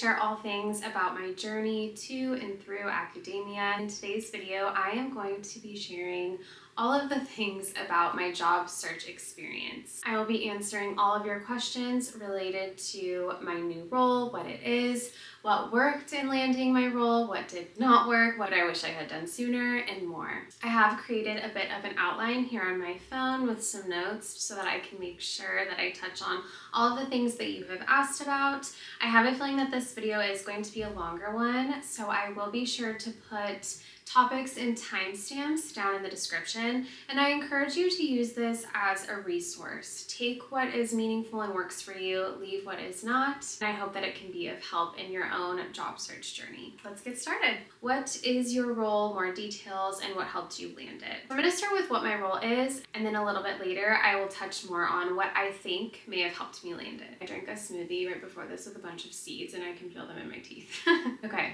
share all things about my journey to and through academia. In today's video, I am going to be sharing all of the things about my job search experience. I will be answering all of your questions related to my new role, what it is, what worked in landing my role, what did not work, what I wish I had done sooner, and more. I have created a bit of an outline here on my phone with some notes so that I can make sure that I touch on all of the things that you have asked about. I have a feeling that this video is going to be a longer one, so I will be sure to put topics and timestamps down in the description, and I encourage you to use this as a resource. Take what is meaningful and works for you, leave what is not, and I hope that it can be of help in your own job search journey. Let's get started. What is your role, more details, and what helped you land it? I'm going to start with what my role is, and then a little bit later I will touch more on what I think may have helped me land it. I drank a smoothie right before this with a bunch of seeds, and I can feel them in my teeth. Okay.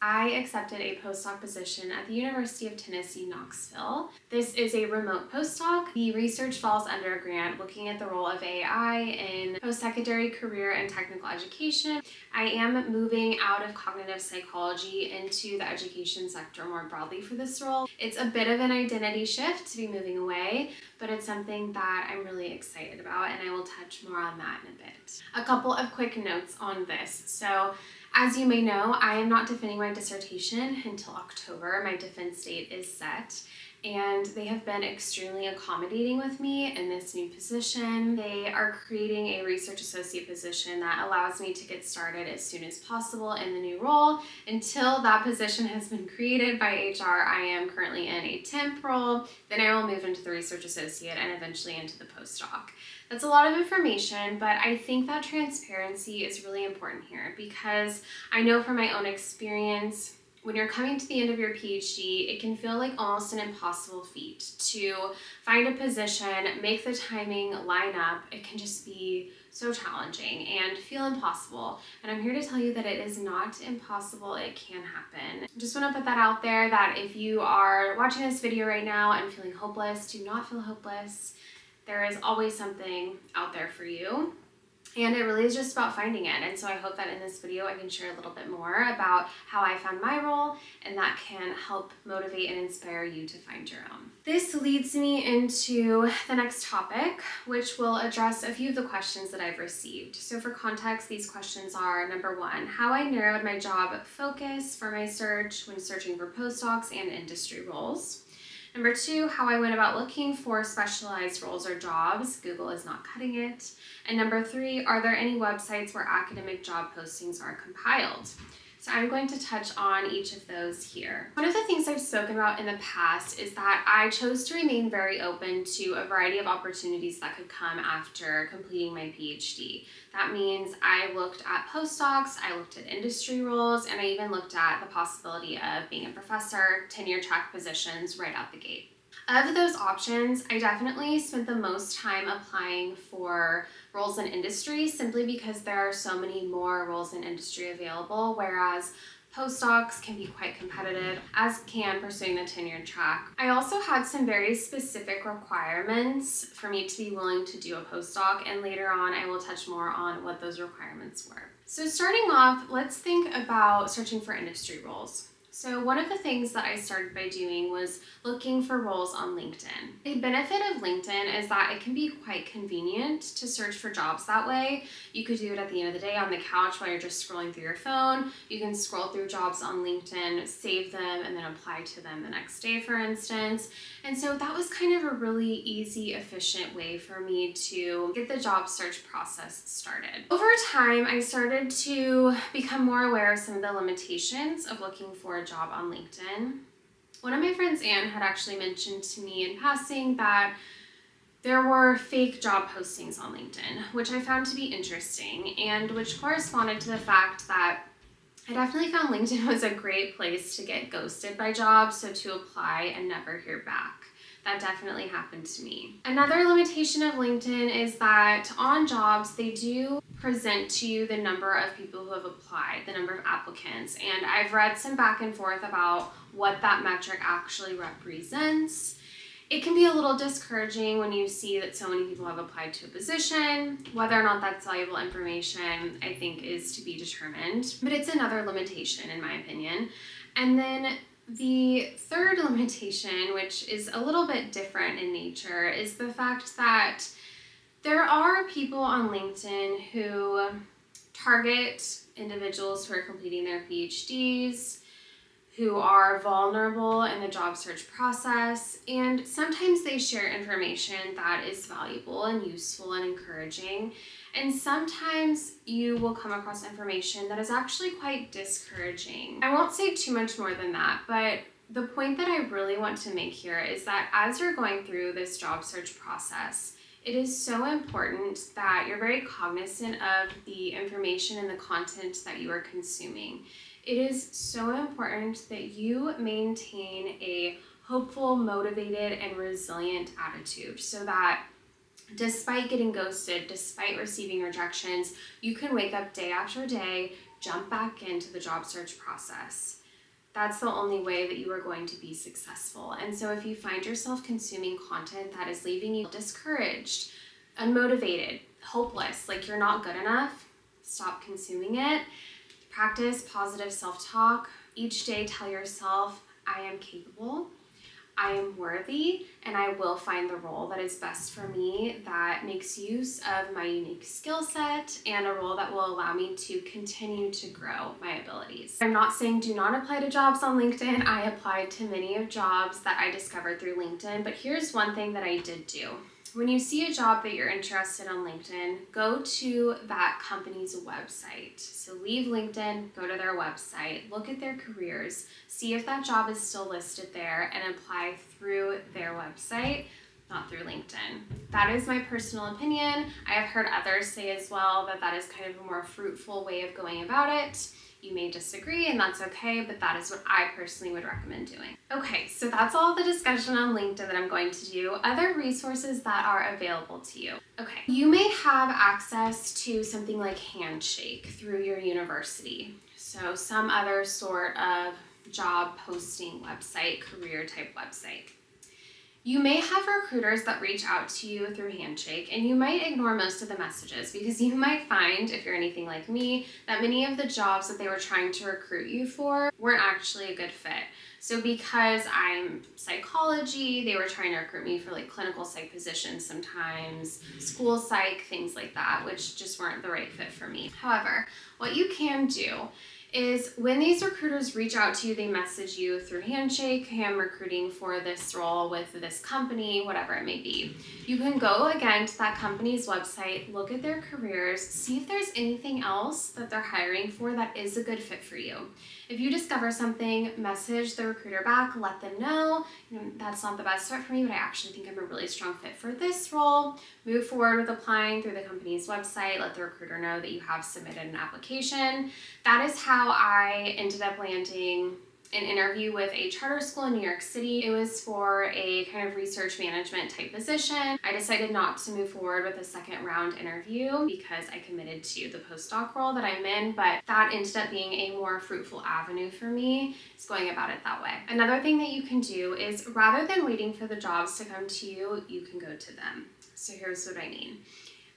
I accepted a postdoc position at the University of Tennessee, Knoxville. This is a remote postdoc. The research falls under a grant looking at the role of AI in post-secondary career and technical education. I am moving out of cognitive psychology into the education sector more broadly for this role. It's a bit of an identity shift to be moving away, but it's something that I'm really excited about, and I will touch more on that in a bit. A couple of quick notes on this. So, as you may know, I am not defending my dissertation until October. My defense date is set, and they have been extremely accommodating with me in this new position. They are creating a research associate position that allows me to get started as soon as possible in the new role. Until that position has been created by HR, I am currently in a temp role. Then I will move into the research associate and eventually into the postdoc. That's a lot of information, but I think that transparency is really important here because I know from my own experience, when you're coming to the end of your PhD, it can feel like almost an impossible feat to find a position, make the timing line up. It can just be so challenging and feel impossible. And I'm here to tell you that it is not impossible. It can happen. Just want to put that out there that if you are watching this video right now and feeling hopeless, do not feel hopeless. There is always something out there for you, and it really is just about finding it. And so I hope that in this video I can share a little bit more about how I found my role, and that can help motivate and inspire you to find your own. This leads me into the next topic, which will address a few of the questions that I've received. So for context, these questions are: number one, how I narrowed my job focus for my search when searching for postdocs and industry roles. Number two, how I went about looking for specialized roles or jobs. Google is not cutting it. And number three, are there any websites where academic job postings are compiled? So I'm going to touch on each of those here. One of the things I've spoken about in the past is that I chose to remain very open to a variety of opportunities that could come after completing my PhD. That means I looked at postdocs, I looked at industry roles, and I even looked at the possibility of being a professor, tenure track positions right out the gate. Of those options, I definitely spent the most time applying for roles in industry simply because there are so many more roles in industry available, whereas postdocs can be quite competitive, as can pursuing the tenure track. I also had some very specific requirements for me to be willing to do a postdoc, and later on I will touch more on what those requirements were. So starting off, let's think about searching for industry roles. So one of the things that I started by doing was looking for roles on LinkedIn. The benefit of LinkedIn is that it can be quite convenient to search for jobs that way. You could do it at the end of the day on the couch while you're just scrolling through your phone. You can scroll through jobs on LinkedIn, save them, and then apply to them the next day, for instance. And so that was kind of a really easy, efficient way for me to get the job search process started. Over time, I started to become more aware of some of the limitations of looking for a job on LinkedIn. One of my friends, Anne, had actually mentioned to me in passing that there were fake job postings on LinkedIn, which I found to be interesting and which corresponded to the fact that I definitely found LinkedIn was a great place to get ghosted by jobs, so to apply and never hear back. That definitely happened to me. Another limitation of LinkedIn is that on jobs, they do present to you the number of people who have applied, the number of applicants, and I've read some back and forth about what that metric actually represents. It can be a little discouraging when you see that so many people have applied to a position. Whether or not that's valuable information, I think, is to be determined. But it's another limitation, in my opinion. And then the third limitation, which is a little bit different in nature, is the fact that there are people on LinkedIn who target individuals who are completing their PhDs, who are vulnerable in the job search process, and sometimes they share information that is valuable and useful and encouraging, and sometimes you will come across information that is actually quite discouraging. I won't say too much more than that, but the point that I really want to make here is that as you're going through this job search process, it is so important that you're very cognizant of the information and the content that you are consuming. It is so important that you maintain a hopeful, motivated, and resilient attitude so that despite getting ghosted, despite receiving rejections, you can wake up day after day, jump back into the job search process. That's the only way that you are going to be successful. And so if you find yourself consuming content that is leaving you discouraged, unmotivated, hopeless, like you're not good enough, stop consuming it. Practice positive self-talk. Each day tell yourself, I am capable, I am worthy, and I will find the role that is best for me, that makes use of my unique skill set, and a role that will allow me to continue to grow my abilities. I'm not saying do not apply to jobs on LinkedIn. I applied to many of jobs that I discovered through LinkedIn, but here's one thing that I did do. When you see a job that you're interested in on LinkedIn, go to that company's website. So leave LinkedIn, go to their website, look at their careers, see if that job is still listed there, and apply through their website, not through LinkedIn. That is my personal opinion. I have heard others say as well that that is kind of a more fruitful way of going about it. You may disagree, and that's okay, but that is what I personally would recommend doing. Okay, so that's all the discussion on LinkedIn that I'm going to do. Other resources that are available to you. Okay, you may have access to something like Handshake through your university. So some other sort of job posting website, career type website. You may have recruiters that reach out to you through Handshake, and you might ignore most of the messages because you might find, if you're anything like me, that many of the jobs that they were trying to recruit you for weren't actually a good fit. So because I'm psychology, they were trying to recruit me for like clinical psych positions sometimes, school psych, things like that, which just weren't the right fit for me. However, what you can do is when these recruiters reach out to you, they message you through Handshake, hey, I'm recruiting for this role with this company, whatever it may be. You can go again to that company's website, look at their careers, see if there's anything else that they're hiring for that is a good fit for you. If you discover something, message the recruiter back, let them know, that's not the best fit for me, but I actually think I'm a really strong fit for this role. Move forward with applying through the company's website, let the recruiter know that you have submitted an application. That is how I ended up landing an interview with a charter school in New York City. It was for a kind of research management type position. I decided not to move forward with a second round interview because I committed to the postdoc role that I'm in, but that ended up being a more fruitful avenue for me, is going about it that way. Another thing that you can do is rather than waiting for the jobs to come to you, you can go to them. So here's what I mean.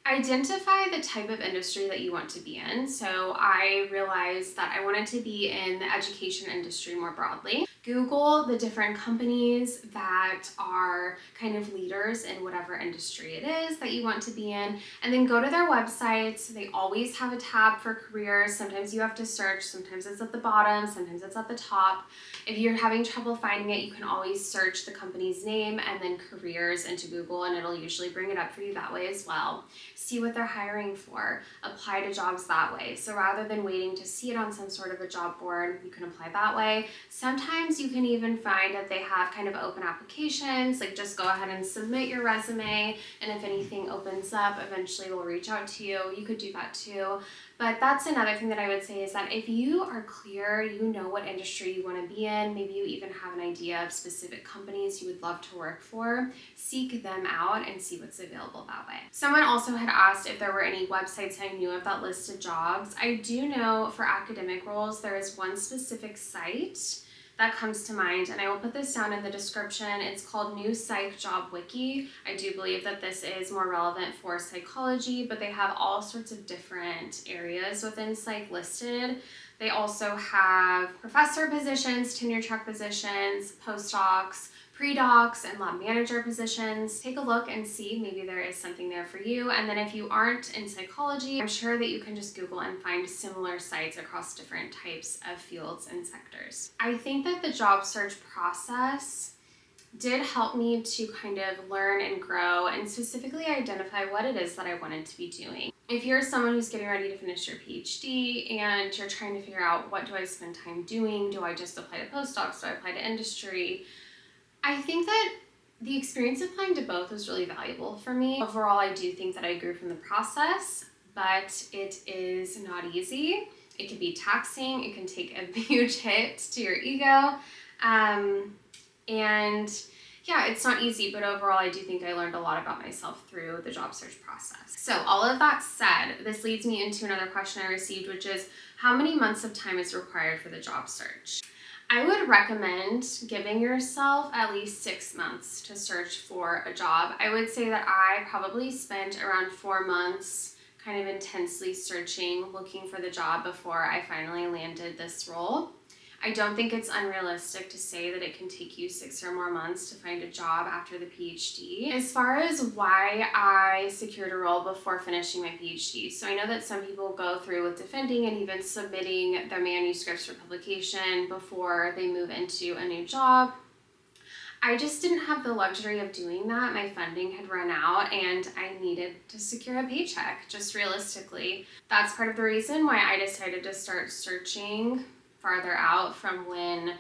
Identify the type of industry that you want to be in. So I realized that I wanted to be in the education industry more broadly. Google the different companies that are kind of leaders in whatever industry it is that you want to be in, and then go to their websites. They always have a tab for careers. Sometimes you have to search, sometimes it's at the bottom, sometimes it's at the top. If you're having trouble finding it, you can always search the company's name and then careers into Google, and it'll usually bring it up for you that way as well. See what they're hiring for, apply to jobs that way. So rather than waiting to see it on some sort of a job board, you can apply that way. Sometimes you can even find that they have kind of open applications, like just go ahead and submit your resume, and if anything opens up, eventually we'll reach out to you. You could do that too. But that's another thing that I would say is that if you are clear, you know what industry you want to be in, maybe you even have an idea of specific companies you would love to work for, seek them out and see what's available that way. Someone also had asked if there were any websites I knew of that listed jobs. I do know for academic roles, there is one specific site that comes to mind, and I will put this down in the description. It's called New Psych Job Wiki. I do believe that this is more relevant for psychology, but they have all sorts of different areas within psych listed. They also have professor positions, tenure track positions, postdocs, pre-docs, and lab manager positions. Take a look and see, maybe there is something there for you. And then if you aren't in psychology, I'm sure that you can just Google and find similar sites across different types of fields and sectors. I think that the job search process did help me to kind of learn and grow and specifically identify what it is that I wanted to be doing. If you're someone who's getting ready to finish your PhD and you're trying to figure out, what do I spend time doing? Do I just apply to postdocs? Do I apply to industry? I think that the experience of applying to both was really valuable for me. Overall, I do think that I grew from the process, but it is not easy. It can be taxing. It can take a huge hit to your ego. And yeah, it's not easy, but overall, I do think I learned a lot about myself through the job search process. So all of that said, this leads me into another question I received, which is, how many months of time is required for the job search? I would recommend giving yourself at least 6 months to search for a job. I would say that I probably spent around 4 months kind of intensely searching, looking for the job before I finally landed this role. I don't think it's unrealistic to say that it can take you 6 or more months to find a job after the PhD. As far as why I secured a role before finishing my PhD, so I know that some people go through with defending and even submitting their manuscripts for publication before they move into a new job. I just didn't have the luxury of doing that. My funding had run out and I needed to secure a paycheck, just realistically. That's part of the reason why I decided to start searching farther out from when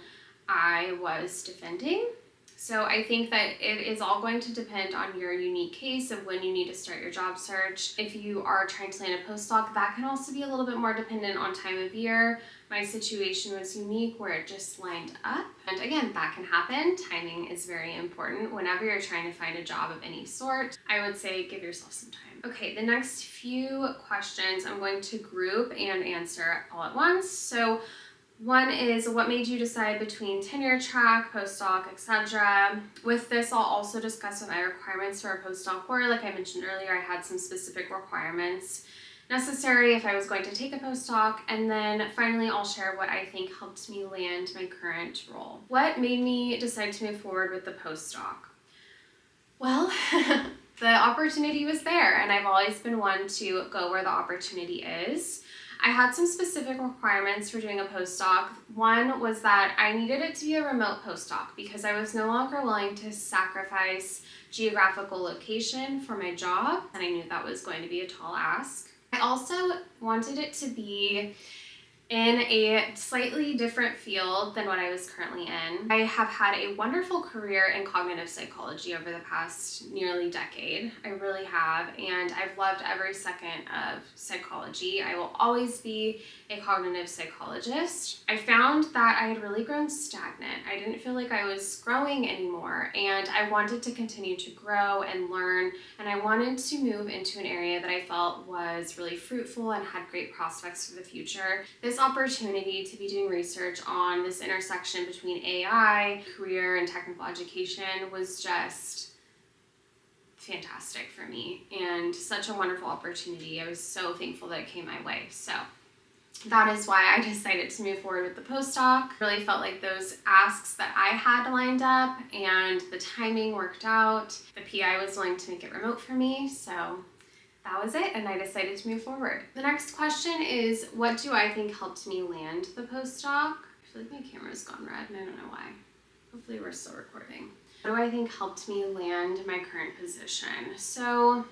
I was defending. So I think that it is all going to depend on your unique case of when you need to start your job search. If you are trying to land a postdoc, that can also be a little bit more dependent on time of year. My situation was unique where it just lined up. And again, that can happen. Timing is very important whenever you're trying to find a job of any sort. I would say give yourself some time. Okay, the next few questions I'm going to group and answer all at once. So one is, what made you decide between tenure track, postdoc, etc.? With this, I'll also discuss what my requirements for a postdoc were. Like I mentioned earlier, I had some specific requirements necessary if I was going to take a postdoc. And then finally, I'll share what I think helped me land my current role. What made me decide to move forward with the postdoc? Well, the opportunity was there, and I've always been one to go where the opportunity is. I had some specific requirements for doing a postdoc. One was that I needed it to be a remote postdoc because I was no longer willing to sacrifice geographical location for my job, and I knew that was going to be a tall ask. I also wanted it to be in a slightly different field than what I was currently in. I have had a wonderful career in cognitive psychology over the past nearly decade. I really have, and I've loved every second of psychology. I will always be a cognitive psychologist. I found that I had really grown stagnant. I didn't feel like I was growing anymore, and I wanted to continue to grow and learn, and I wanted to move into an area that I felt was really fruitful and had great prospects for the future. This opportunity to be doing research on this intersection between AI, career, and technical education was just fantastic for me and such a wonderful opportunity. I was so thankful that it came my way. So that is why I decided to move forward with the postdoc. Really felt like those asks that I had lined up and the timing worked out. The PI was willing to make it remote for me, so that was it, and I decided to move forward. The next question is, what do I think helped me land the postdoc? I feel like my camera's gone red and I don't know why. Hopefully we're still recording. What do I think helped me land my current position? So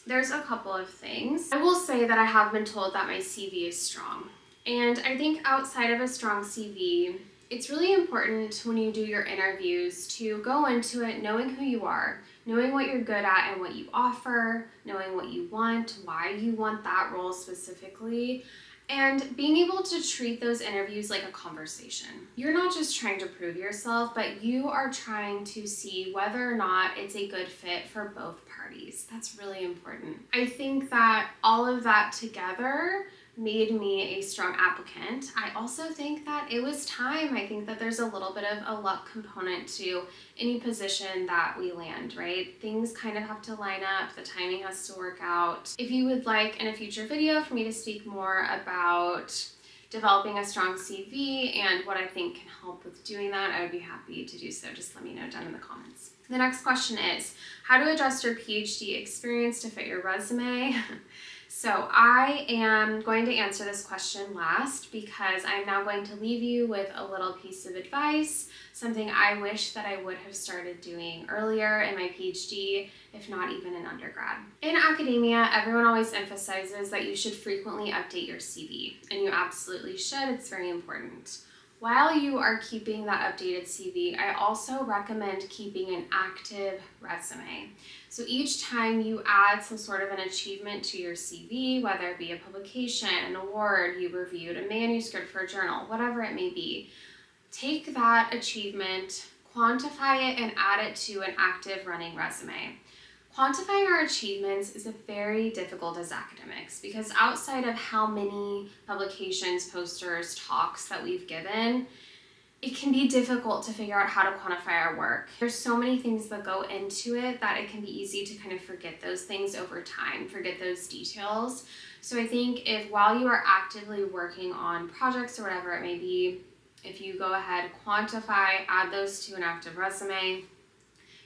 there's a couple of things. I will say that I have been told that my CV is strong. And I think outside of a strong CV, it's really important when you do your interviews to go into it knowing who you are, knowing what you're good at and what you offer, knowing what you want, why you want that role specifically, and being able to treat those interviews like a conversation. You're not just trying to prove yourself, but you are trying to see whether or not it's a good fit for both parties. That's really important. I think that all of that together made me a strong applicant. I also think that it was time. I think that there's a little bit of a luck component to any position that we land, right? Things kind of have to line up, the timing has to work out. If you would like in a future video for me to speak more about developing a strong CV and what I think can help with doing that, I would be happy to do so. Just let me know down in the comments. The next question is, how to adjust your PhD experience to fit your resume? So I am going to answer this question last because I'm now going to leave you with a little piece of advice, something I wish that I would have started doing earlier in my PhD, if not even in undergrad. In academia, everyone always emphasizes that you should frequently update your CV, and you absolutely should. It's very important. While you are keeping that updated CV, I also recommend keeping an active resume. So each time you add some sort of an achievement to your CV, whether it be a publication, an award, you reviewed a manuscript for a journal, whatever it may be, take that achievement, quantify it, and add it to an active running resume. Quantifying our achievements is very difficult as academics because outside of how many publications, posters, talks that we've given, it can be difficult to figure out how to quantify our work. There's so many things that go into it that it can be easy to kind of forget those things over time, forget those details. So I think if while you are actively working on projects or whatever it may be, if you go ahead, quantify, add those to an active resume,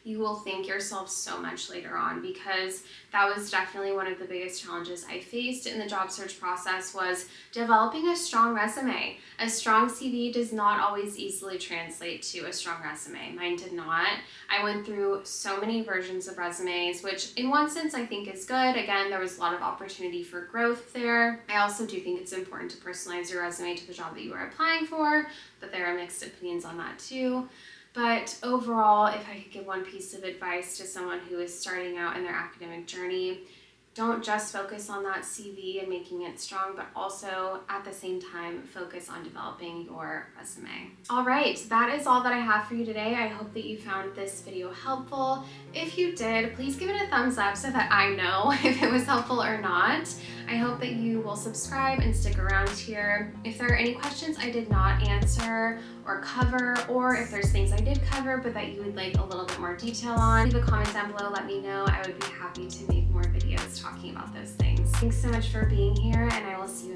you will thank yourself so much later on, because that was definitely one of the biggest challenges I faced in the job search process was developing a strong resume. A strong CV does not always easily translate to a strong resume. Mine did not. I went through so many versions of resumes, which in one sense I think is good. Again, there was a lot of opportunity for growth there. I also do think it's important to personalize your resume to the job that you are applying for, but there are mixed opinions on that too. But overall, if I could give one piece of advice to someone who is starting out in their academic journey, don't just focus on that CV and making it strong, but also at the same time, focus on developing your resume. All right, that is all that I have for you today. I hope that you found this video helpful. If you did, please give it a thumbs up so that I know if it was helpful or not. I hope that you will subscribe and stick around here. If there are any questions I did not answer or cover, or if there's things I did cover but that you would like a little bit more detail on, leave a comment down below, let me know. I would be happy to make more videos talking about those things. Thanks so much for being here, and I will see you